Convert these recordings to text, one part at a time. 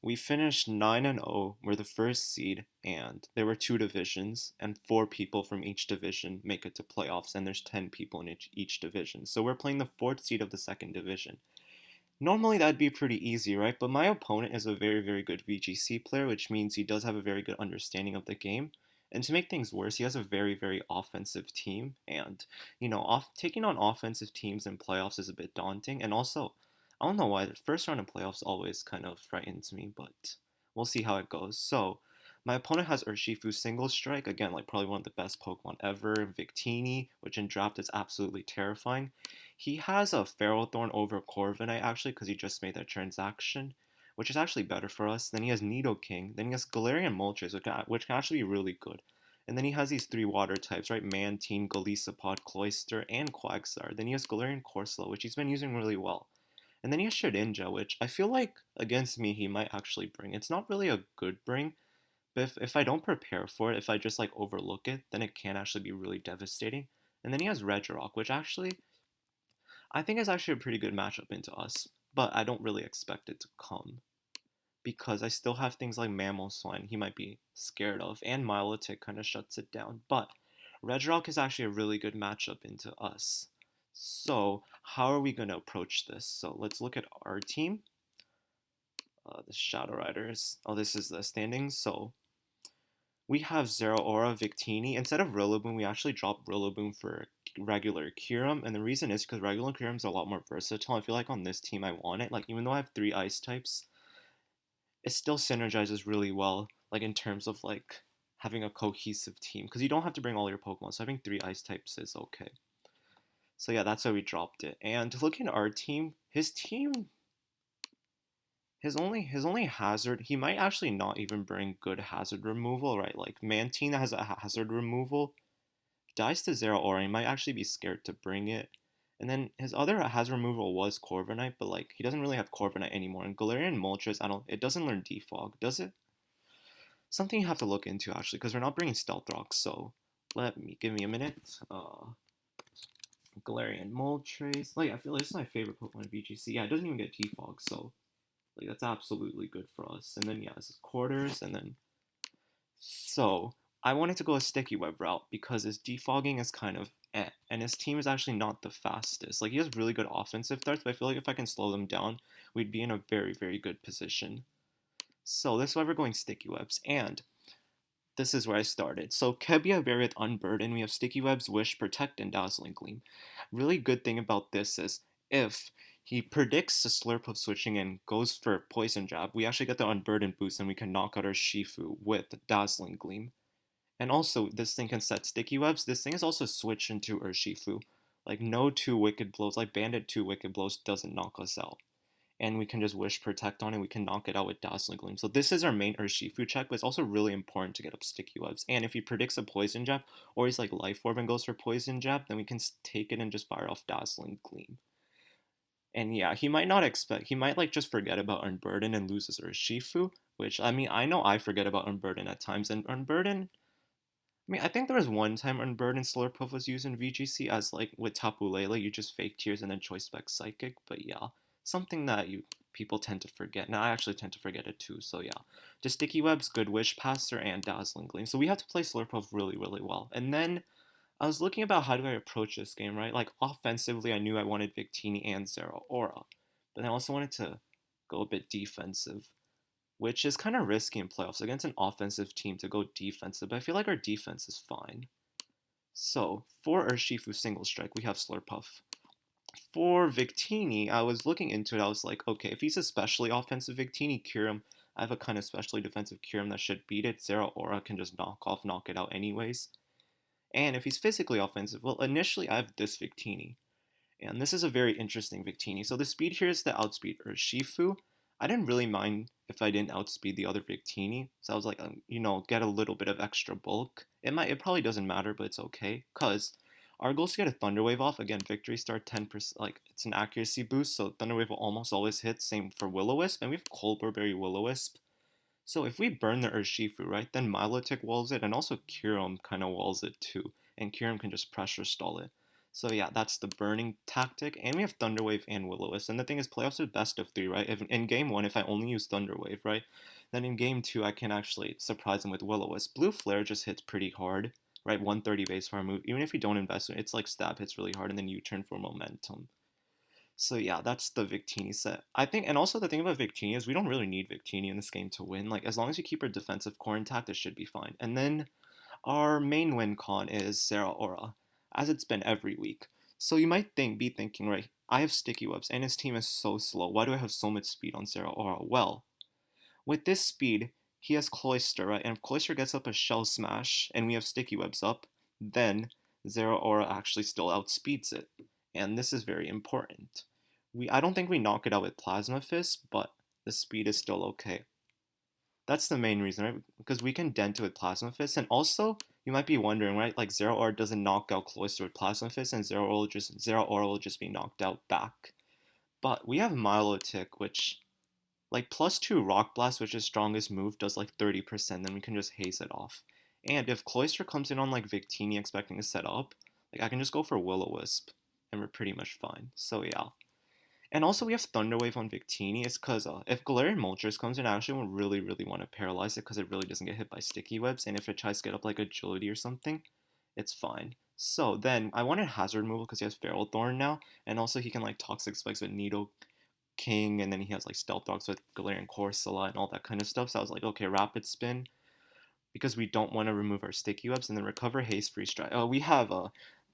We finished 9-0. We're the first seed, and there were two divisions, and four people from each division make it to playoffs, and there's 10 people in each division. So we're playing the fourth seed of the second division. Normally that'd be pretty easy, right? But my opponent is a very, very good VGC player, which means he does have a very good understanding of the game. And to make things worse, he has a very, very offensive team. And, taking on offensive teams in playoffs is a bit daunting. And also, I don't know why, the first round of playoffs always kind of frightens me, but we'll see how it goes. So, my opponent has urshifu Single Strike, again, like probably one of the best Pokemon ever. Victini, which in draft is absolutely terrifying. He has a Ferrothorn over Corviknight actually because he just made that transaction, which is actually better for us. Then he has Nidoking. Then he has Galarian Moltres, which can actually be really good. And then he has these three water types, right? Mantine, Golisopod, Cloyster, and Quagsire. Then he has Galarian Corsola, which he's been using really well. And then he has Shedinja, which I feel like against me he might actually bring. It's not really a good bring, but if I don't prepare for it, if I just like overlook it, then it can actually be really devastating. And then he has Regirock, which actually I think it's actually a pretty good matchup into us, but I don't really expect it to come because I still have things like Mamoswine he might be scared of, and Milotic kind of shuts it down. But Regirock is actually a really good matchup into us. So how are we going to approach this? So let's look at our team. The Shadow Riders. Oh, this is the standings. So we have Zeraora, Victini. Instead of Rillaboom, we actually dropped Rillaboom for regular Kyurem, and the reason is because regular Kyurem is a lot more versatile. I feel like on this team I want it. Like even though I have three ice types, it still synergizes really well. Like in terms of like having a cohesive team, because you don't have to bring all your Pokemon. So having three ice types is okay. So yeah, that's why we dropped it. And looking at our team, his only hazard, he might actually not even bring good hazard removal, right? Like Mantine has a hazard removal, dies to Zeraora, he might actually be scared to bring it. And then his other hazard removal was Corviknight, but like he doesn't really have Corviknight anymore. And Galarian Moltres, it doesn't learn Defog, does it? Something you have to look into actually, because we're not bringing Stealth Rock. So give me a minute. Galarian Moltres. Like I feel like this is my favorite Pokemon in VGC. Yeah, it doesn't even get Defog, so like that's absolutely good for us. And then yeah, this is quarters, and then so I wanted to go a sticky web route because his defogging is kind of and his team is actually not the fastest. Like he has really good offensive threats, but I feel like if I can slow them down, we'd be in a very, very good position. So this is why we're going sticky webs, and this is where I started. So Kebia, Barret, Unburden, we have Sticky Webs, Wish, Protect, and Dazzling Gleam. Really good thing about this is if he predicts the Slurp of switching and goes for Poison Jab, we actually get the Unburden boost and we can knock out our Shifu with Dazzling Gleam. And also, this thing can set Sticky Webs. This thing is also switched into Urshifu. Like, no two Wicked Blows, like Bandit 2 Wicked Blows doesn't knock us out, and we can just Wish Protect on it. We can knock it out with Dazzling Gleam. So this is our main Urshifu check, but it's also really important to get up Sticky Webs. And if he predicts a Poison Jab, or he's like Life Orb and goes for Poison Jab, then we can take it and just fire off Dazzling Gleam. And yeah, he might not expect, he might like just forget about Unburden and lose his Urshifu, which, I mean, I know I forget about Unburden at times, and Unburden, I mean, I think there was one time Unburden Slurpuff was used in VGC as like with Tapu Lele, you just fake tears and then choice spec psychic. But yeah, something that you people tend to forget. Now I actually tend to forget it too. So yeah, just Sticky Webs, Good Wish, Passer, and Dazzling Gleam. So we have to play Slurpuff really, really well. And then I was looking about how do I approach this game, right? Like offensively, I knew I wanted Victini and Zeraora, but I also wanted to go a bit defensive, which is kind of risky in playoffs against an offensive team to go defensive, but I feel like our defense is fine. So, for Urshifu Single Strike, we have Slurpuff. For Victini, I was looking into it, I was like, okay, if he's especially offensive Victini, Kyurem, I have a kind of specially defensive Kyurem that should beat it. Zeraora can just knock it out anyways. And if he's physically offensive, well, initially I have this Victini. And this is a very interesting Victini. So the speed here is to outspeed Urshifu. I didn't really mind if I didn't outspeed the other Victini. So I was like, get a little bit of extra bulk. It probably doesn't matter, but it's okay. Because our goal is to get a Thunder Wave off. Again, Victory Star 10%, like, it's an accuracy boost. So Thunder Wave will almost always hit. Same for Will-O-Wisp. And we have Cold Burberry Will-O-Wisp. So if we burn the Urshifu, right, then Milotic walls it. And also Kyurem kind of walls it too. And Kyurem can just pressure stall it. So yeah, that's the burning tactic, and we have Thunderwave and Will-O-Wisp. And the thing is, playoffs are best of 3, right? If in game 1, if I only use Thunderwave, right, then in game 2 I can actually surprise them with Will-O-Wisp. Blue Flare just hits pretty hard, right? 130 base fire move. Even if you don't invest in it, it's like stab hits really hard, and then U-turn for momentum. So yeah, that's the Victini set. I think, and also the thing about Victini is we don't really need Victini in this game to win. Like, as long as you keep our defensive core intact, it should be fine. And then our main win con is Sarah Aura, as it's been every week. So you might be thinking, right, I have Sticky Webs and his team is so slow. Why do I have so much speed on Sarah Aura? Well, with this speed, he has Cloyster, right? And if Cloyster gets up a Shell Smash and we have Sticky Webs up, then Zero Aura actually still outspeeds it. And this is very important. I don't think we knock it out with Plasma Fist, but the speed is still okay. That's the main reason, right? Because we can dent it with Plasma Fist, and also you might be wondering, right? Like Zero Aura doesn't knock out Cloyster with Plasma Fist, and Zero Aura will just be knocked out back. But we have Milotic, which like +2 Rock Blast, which is strongest move, does like 30%. Then we can just haze it off. And if Cloyster comes in on like Victini expecting to set up, like I can just go for Will-O-Wisp, and we're pretty much fine. So yeah. And also we have Thunderwave on Victini. It's because if Galarian Moltres comes in, I actually won't really want to paralyze it because it really doesn't get hit by Sticky Webs. And if it tries to get up like Agility or something, it's fine. So then I wanted Hazard removal because he has Feral Thorn now. And also he can like Toxic Spikes with Nidoking. And then he has like Stealth Dogs with Galarian Corsola and all that kind of stuff. So I was like, okay, Rapid Spin. Because we don't want to remove our Sticky Webs. And then Recover, Haste, Freeze Dry. We have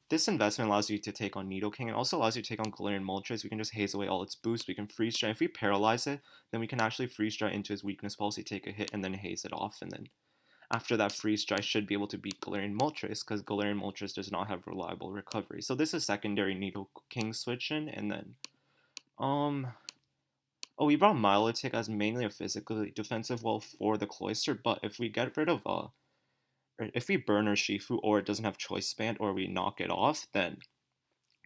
this investment allows you to take on Nidoking and also allows you to take on Galarian Moltres. We can just haze away all its boosts. We can freeze dry. If we paralyze it, then we can actually freeze dry into his weakness policy, take a hit, and then haze it off. And then after that freeze dry should be able to beat Galarian Moltres because Galarian Moltres does not have reliable recovery. So this is secondary Nidoking switch in, and then we brought Milotic as mainly a physically defensive wall for the Cloyster, but if we get rid of if we burn urshifu or it doesn't have choice band or we knock it off, then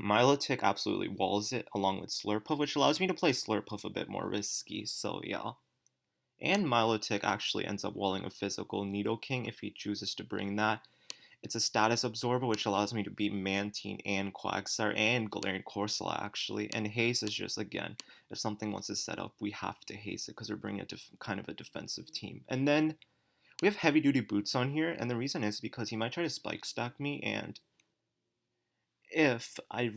Milotic absolutely walls it along with Slurpuff, which allows me to play Slurpuff a bit more risky, so yeah. And Milotic actually ends up walling a physical Nidoking if he chooses to bring that. It's a status absorber, which allows me to beat Mantine and Quagsire and Galarian Corsola, actually. And Haze is just, again, if something wants to set up, we have to haze it because we're bringing kind of a defensive team. And then we have Heavy Duty Boots on here, and the reason is because he might try to Spike Stack me, and if I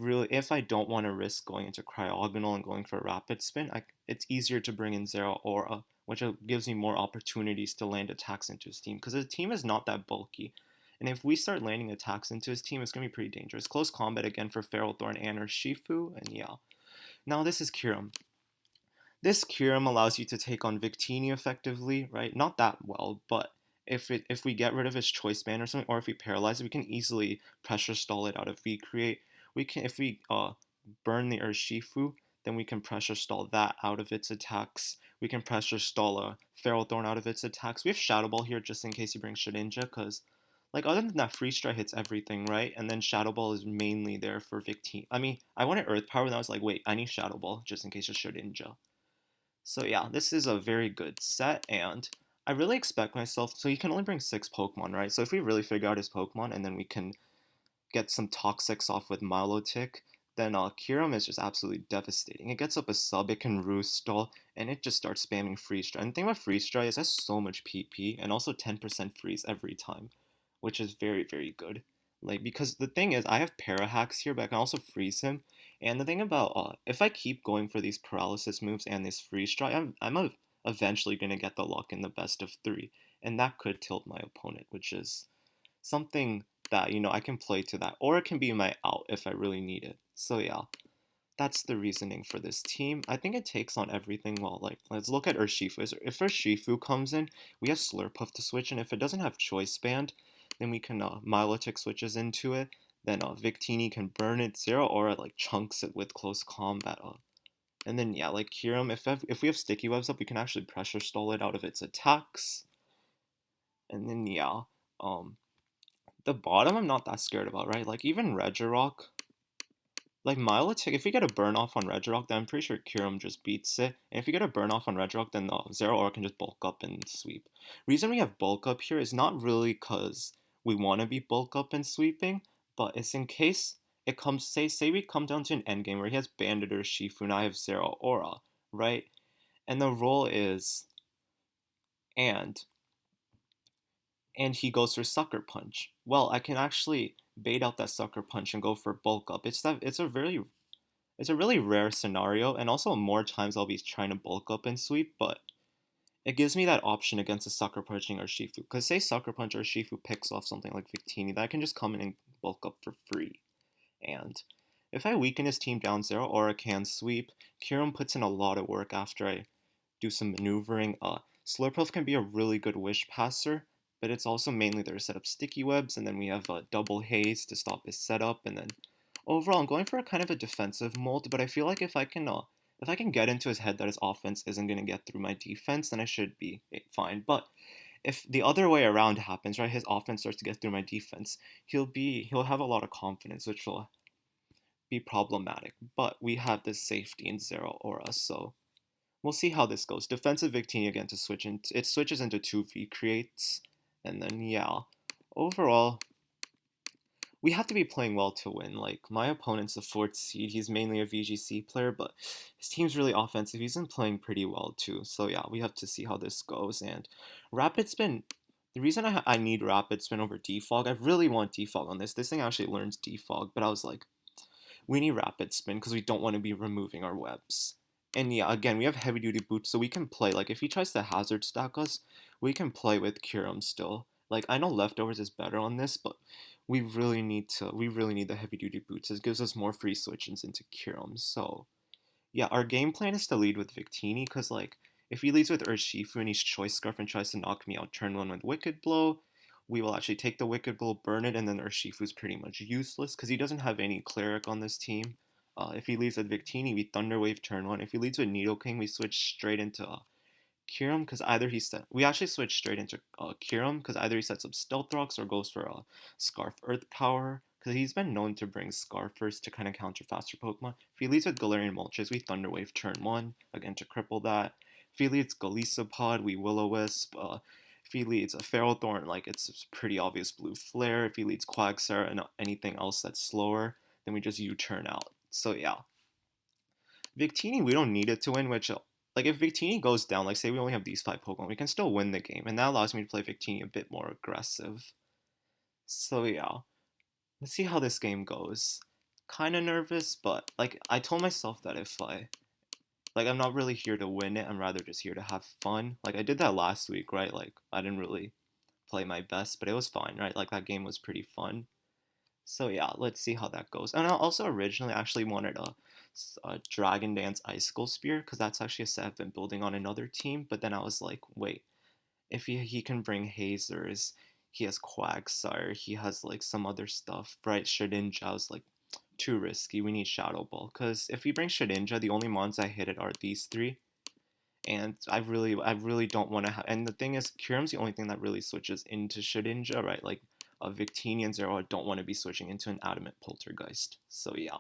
don't want to risk going into Cryogonal and going for a Rapid Spin, it's easier to bring in Zero Aura, which gives me more opportunities to land attacks into his team, because his team is not that bulky. And if we start landing attacks into his team, it's going to be pretty dangerous. Close combat again for Feral Thorn and Urshifu, and yeah. Now this is Kyurem. This Kyurem allows you to take on Victini effectively, right? Not that well, but if we get rid of his choice band or something, or if we paralyze it, we can easily pressure stall it out of V-Create. If we burn the Urshifu, then we can pressure stall that out of its attacks. We can pressure stall a Feral Thorn out of its attacks. We have Shadow Ball here just in case he brings Shedinja, because like other than that, Freeze Dry hits everything, right? And then Shadow Ball is mainly there for Victini. I mean, I wanted Earth Power, and I was like, wait, I need Shadow Ball just in case of Shedinja. So yeah, this is a very good set, and I really expect myself. So he can only bring 6 Pokemon, right? So if we really figure out his Pokemon, and then we can get some Toxics off with Milotic, then Kyurem is just absolutely devastating. It gets up a sub, it can Roost Stall, and it just starts spamming Freeze Dry. And the thing about Freeze Dry is it has so much PP, and also 10% freeze every time, which is very good. Like, because the thing is, I have Para Hacks here, but I can also freeze him. And the thing about, if I keep going for these paralysis moves and this freeze dry, eventually going to get the luck in the best of 3. And that could tilt my opponent, which is something that, I can play to that. Or it can be my out if I really need it. So yeah, that's the reasoning for this team. I think it takes on everything well. Like, let's look at Urshifu. If Urshifu comes in, we have Slurpuff to switch. And if it doesn't have Choice Band, then we can Milotic switches into it. Then Victini can burn it. Zero Aura like chunks it with close combat. And then yeah, like Kyurem, if we have Sticky Webs up, we can actually pressure stall it out of its attacks. And then yeah, the bottom I'm not that scared about, right? Like even Regirock, like Milotic, if we get a burn off on Regirock, then I'm pretty sure Kyurem just beats it. And if we get a burn off on Regirock, then Zero Aura can just bulk up and sweep. Reason we have bulk up here is not really because we want to be bulk up and sweeping, but it's in case it comes say we come down to an endgame where he has Bandit or Shifu and I have Zero Aura, right? And the role is and and he goes for Sucker Punch. Well, I can actually bait out that Sucker Punch and go for Bulk Up. It's a really rare scenario, and also more times I'll be trying to Bulk Up and sweep, but it gives me that option against a Sucker Punching Urshifu. Because say Sucker Punch or Urshifu picks off something like Victini, that I can just come in and Bulk Up for free. And if I weaken his team down 0 or I can sweep, Kyurem puts in a lot of work after I do some maneuvering. Slurpuff can be a really good wish passer, but it's also mainly there to set up sticky webs, and then we have double haze to stop his setup, and then overall I'm going for a kind of a defensive mold, but I feel like if I can get into his head that his offense isn't going to get through my defense, then I should be fine. But if the other way around happens, right, his offense starts to get through my defense, he'll have a lot of confidence, which will be problematic. But we have this safety in Zero Aura, so we'll see how this goes. Defensive Victini again to switch into it switches into 2V creates, and then yeah. Overall, we have to be playing well to win. Like, my opponent's a 4th seed. He's mainly a VGC player, but his team's really offensive. He's been playing pretty well too. So yeah, we have to see how this goes. And Rapid Spin, the reason I need Rapid Spin over Defog, I really want Defog on this. This thing actually learns Defog, but I was like, we need Rapid Spin because we don't want to be removing our webs. And yeah, again, we have heavy duty boots, so we can play. Like, if he tries to hazard stack us, we can play with Kyurem still. Like, I know Leftovers is better on this, but we really need the heavy duty boots. It gives us more free switch-ins into Kyurem. So yeah, our game plan is to lead with Victini, because like if he leads with Urshifu and he's Choice Scarf and tries to knock me out turn 1 with Wicked Blow, we will actually take the Wicked Blow, burn it, and then Urshifu's pretty much useless because he doesn't have any Cleric on this team. If he leads with Victini, we Thunder Wave turn 1. If he leads with Nidoking, we switch straight into Kyurem, because either we actually switch straight into Kyurem because either he sets up Stealth Rocks or goes for Scarf Earth Power, because he's been known to bring Scarfers to kind of counter faster Pokemon. If he leads with Galarian Moltres, we Thunder Wave turn 1 again to cripple that. If he leads Golisopod, we Will-O-Wisp. If he leads a Ferrothorn, like it's pretty obvious Blue Flare. If he leads Quagsire and anything else that's slower, then we just U-turn out. So yeah, Victini, we don't need it to win, which, like, if Victini goes down, like, say we only have these 5 Pokemon, we can still win the game, and that allows me to play Victini a bit more aggressive. So, yeah. Let's see how this game goes. Kinda nervous, but, like, I told myself that I'm not really here to win it, I'm rather just here to have fun. Like, I did that last week, right? Like, I didn't really play my best, but it was fine, right? Like, that game was pretty fun. So yeah, let's see how that goes. And I also originally actually wanted a Dragon Dance Icicle Spear, because that's actually a set I've been building on another team. But then I was like, wait, if he can bring Hazers, he has Quagsire, he has like some other stuff, right? Shedinja, I was like, too risky. We need Shadow Ball, because if he brings Shedinja, the only mons I hit it are these 3. And I really don't want to have. And the thing is, Kyurem's the only thing that really switches into Shedinja, right? Like, Victini and Zero, I don't want to be switching into an Adamant Poltergeist. So yeah,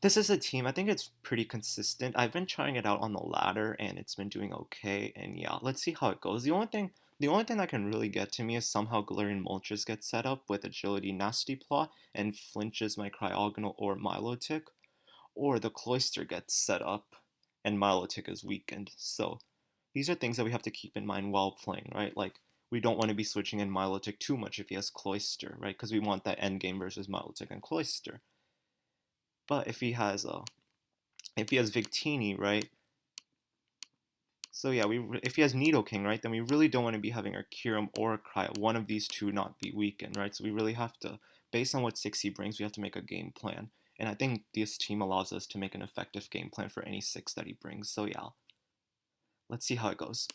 this is a team. I think it's pretty consistent. I've been trying it out on the ladder, and it's been doing okay. And yeah, let's see how it goes. The only thing that can really get to me is somehow Galarian Moltres gets set up with Agility Nasty Plot and flinches my Cryogonal or Milotic, or the Cloyster gets set up and Milotic is weakened. So these are things that we have to keep in mind while playing, right? Like, we don't want to be switching in Milotic too much if he has Cloyster, right? Because we want that end game versus Milotic and Cloyster. But if he has Victini, right? So yeah, if he has Nidoking, right, then we really don't want to be having our Kyurem or Cryo, one of these two, not be weakened, right? So we really have to, based on what 6 he brings, we have to make a game plan. And I think this team allows us to make an effective game plan for any 6 that he brings. So yeah, let's see how it goes.